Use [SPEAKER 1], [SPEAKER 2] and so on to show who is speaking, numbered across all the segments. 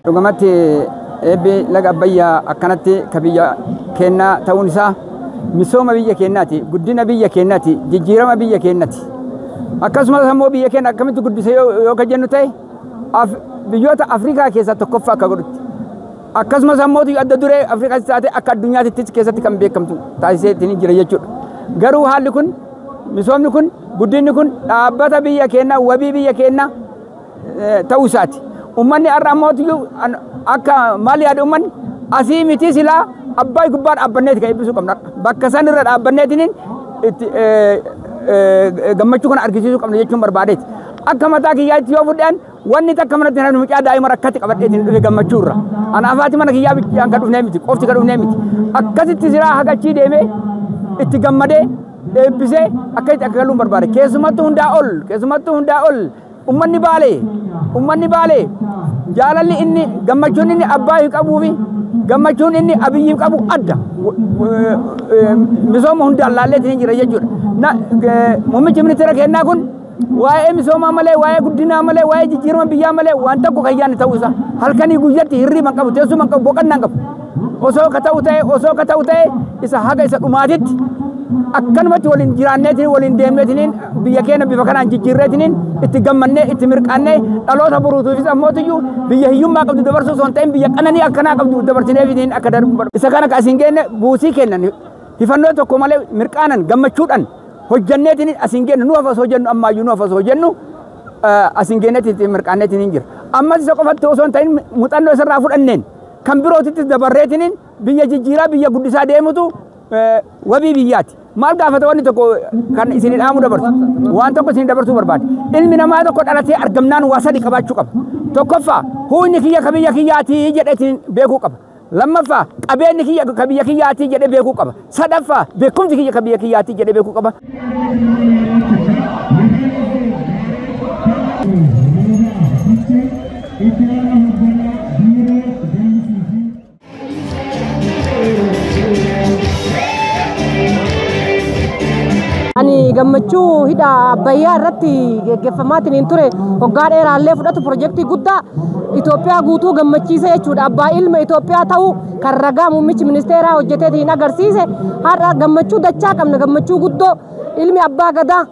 [SPEAKER 1] رغمت ابي لغا بيا اكنت كبيا كنا تونسا مسوما بيا كناتي غدنا بيا كناتي ججيرما بيا كناتي اكسما سمو بيا كنا كمت غدسه يو كجنتي بيوتا افريكا كيسا تكفا كغدت اكسما سمو دي اددره افريكا ساتي اك الدنيا تي كيسا كم بكمتو تايسه تني جيره يچو غرو حالكن مسومن كن غدن كن دابتا بيا كنا وبي بيا كنا توساتي ummanni arramooti akka maali yaadu ummanni asii miti sila abbaa gubbaa dhaabbanneeti kan ibsu qabna bakka san irra dhaabbanneetiin itti gammachuu kana argisiisuu qabna jechuun barbaadeeti akka mataa kiyyaatti yoo fudhan wanni takka manatti namni mucaa daa'ima rakkatti qabadheetiin dhufe gammachuu irra anaafaati mana kiyyaa biyyaan kan dhufnee miti qofti kan dhufnee miti akkasitti silaa hagachii deemee itti gammadee eebbisee akkasitti akka galuun barbaade keessumattuu hundaa ol ummanni baalee jaalalli inni gammachuun inni abbaa qabuufi gammachuun inni abiyyi qabu adda misooma hundaan laalleetiin jira jechuudha muummichi ministeera kennaa kun waa'ee misoomaa malee waa'ee guddinaa malee waa'ee jijjiirama biyyaa malee waan tokko kan yaadne ta'uu isaa halkanii guyyaatti hirriban qabu teessuman qabu boqonnaan qabu osoo ka ta'u ta'e isa haga isa dhumaatitti akkanumatti waliin jiraanneetiin waliin deemneetiin biyya keenya bifa kanaan jijjiirreetiin itti gammannee itti mirqaannee dhaloota buruutuufis ammootiyyuu biyya hiyyummaa qabdu dabarsuu osoo hin ta'in biyya qananii akkanaa qabdu dabarsineefitiin akka darbu isa kana asiin geenne buusii kennan hifannoo tokko malee mirqaanan gammachuudhaan hojjanneetiin asiin geennu nu afas hojjennu ammaayyuu nu afas hojjennu asiin geenneetiin mirqaanneetiin hin jira ammas isa qofatti osoo hin ta'in muuxannoo isarraa fudhanneen kan birootitti dabarreetiin biyya jijjiiraa biyya guddisaa deemutu wabii biyyaati maal gaafata wanni tokko kan isin dhaamu dabartu waan tokko isin dabartuu barbaade ilmi namaa tokko dhalatee argamnaan waa sadi qabaachuu qaba tokkoffaa huunni kiyya kabiyya kiyyaatii jedheetiin beekuu qaba lammaffaa qabeenyi kiyya kabiyya kiyyaatii jedhee beekuu qaba sadaffaa beekumsi kiyya kabiyya kiyyaatii jedhee beekuu qaba.
[SPEAKER 2] ani gammachuu hidha abbayyaa irratti geggeeffamaatiin ture hoggaa dheeraallee fudhatu piroojeektii guddaa Itoophiyaa guutuu gammachiise jechuudha abbaa ilma Itoophiyaa ta'uu kan ragaa muummichi ministeeraa hojjeteetiin agarsiise har'a gammachuu dachaa qabna gammachuu guddoo ilmi abbaa gadaa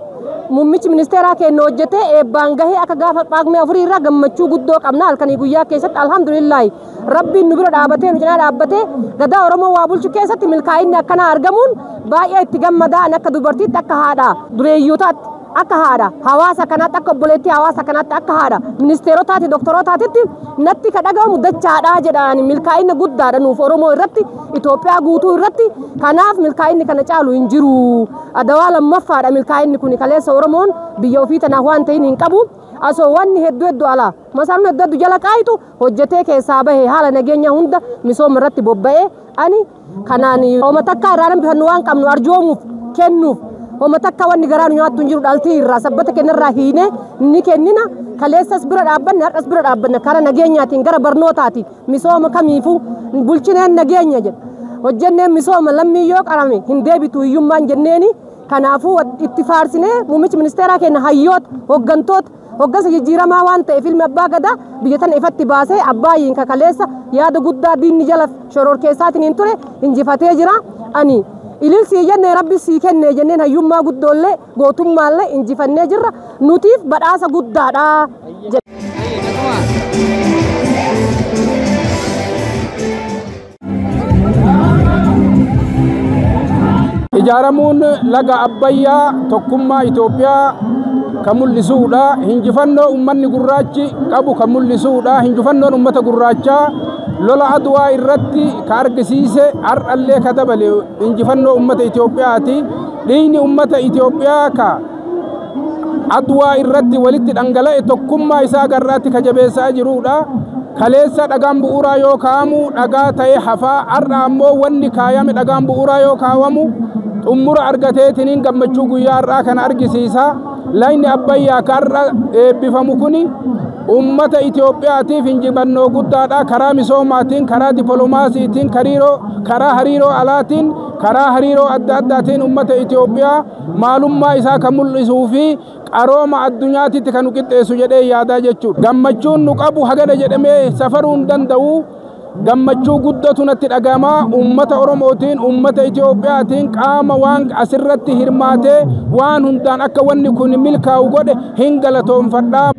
[SPEAKER 2] muummichi ministeeraa keenya hojjetee eebbaan gahee akka gaafa Paagmee 4 irraa gammachuu guddoo qabna halkanii guyyaa keessatti alhamdulillah rabbiin nu bira dhaabatee nu cinaa dhaabbatee gadaa Oromoo waa bulchuu keessatti milkaa'inni akkana argamuun baay'ee itti gammadaan akka dubartiitti akka haadha dureeyyotaatti akka haadha hawaasa kanaatti akka obboleettii hawaasa kanaatti akka haadha ministeerotaati doktorotaatitti natti ka dhagahamu dachaadhaa jedhaan milkaa'inni guddaadha nuuf Oromoo irratti Itoophiyaa guutuu irratti kanaaf milkaa'inni kana caalu hin jiru adawaa lammaffaadha milkaa'inni kun kaleessa Oromoon biyya ofii tanaaf waan ta'in hin qabu asoo wanni hedduu ala masarnu hedduu jala qaayitu hojjetee keessaa bahee haala nageenya hunda misooma irratti bobba'ee ani kanaan hooma takka irraa bifannu waan qabnu arjoomuuf kennuuf hooma takka wanni garaa nu nyaattu hin jiru dhaltii irraa sabbata kennarraa hiine ni kennina kaleessas bira dhaabbanne har'as bira dhaabbanne kara nageenyaatiin gara barnootaatiin misooma kamiifuu bulchineen nageenya jedha hojjenneen misooma lammii yoo qarame hin deebitu hiyyummaan jenneeni kanaafuu itti faarsinee muummichi ministeeraa keenya hayyoota hooggantoota hoggansa jijjiiramaa waan ta'eef ilmi abbaa gadaa biyya tana ifatti baasee abbaayyiin kakaleessa yaada guddaa diinni jala shoror keessaatiin hin ture injifatee jira ani ililsii jennee rabbi sii kennee jenneen hayyummaa guddoollee gootummaallee injifannee jirra nutiif badhaasa guddaadha.
[SPEAKER 3] ijaaramuun laga abbayyaa tokkummaa Itoophiyaa kan mul'isuudha hinjifannoo ummanni gurraachi qabu kan mul'isuudha hinjifannoon ummata gurraachaa lola adwaa irratti ka argisiise har'allee ka dabale hinjifannoo ummata Itoophiyaati dhiigni ummata Itoophiyaa ka adwaa irratti walitti dhangala'e tokkummaa isaa garraatti ka jabeessaa jiruudha kaleessa dhagaan bu'uuraa yoo kaawamu dhagaa ta'ee hafaa har'a ammoo wanni kaayame dhagaan bu'uuraa yoo kaawamu xumura argateetiin gammachuu guyyaa har'aa kana argisiisa layni abbayyaa karra eebbifamu kuni ummata Itoophiyaatiif injifannoo guddaadha karaa misoomaatiin karaa dippiloomaasiitiin karaa hariiroo alaatiin karaa hariiroo adda addaatiin uummata Itoophiyaa maalummaa isaa kan mul'isuu fi qarooma addunyaatitti kan qixxeessu jedhee yaadaa jechuudha. Gammachuun nu qabu hagana jedhamee safaruu hin danda'u. Gammachuu guddatu natti dhagama uummata Oromootiin uummata Itoophiyaatiin qaama waan asirratti hirmaatee waan hundaan akka wanni kun milkaa'u godhe hin galatoonfadhaa.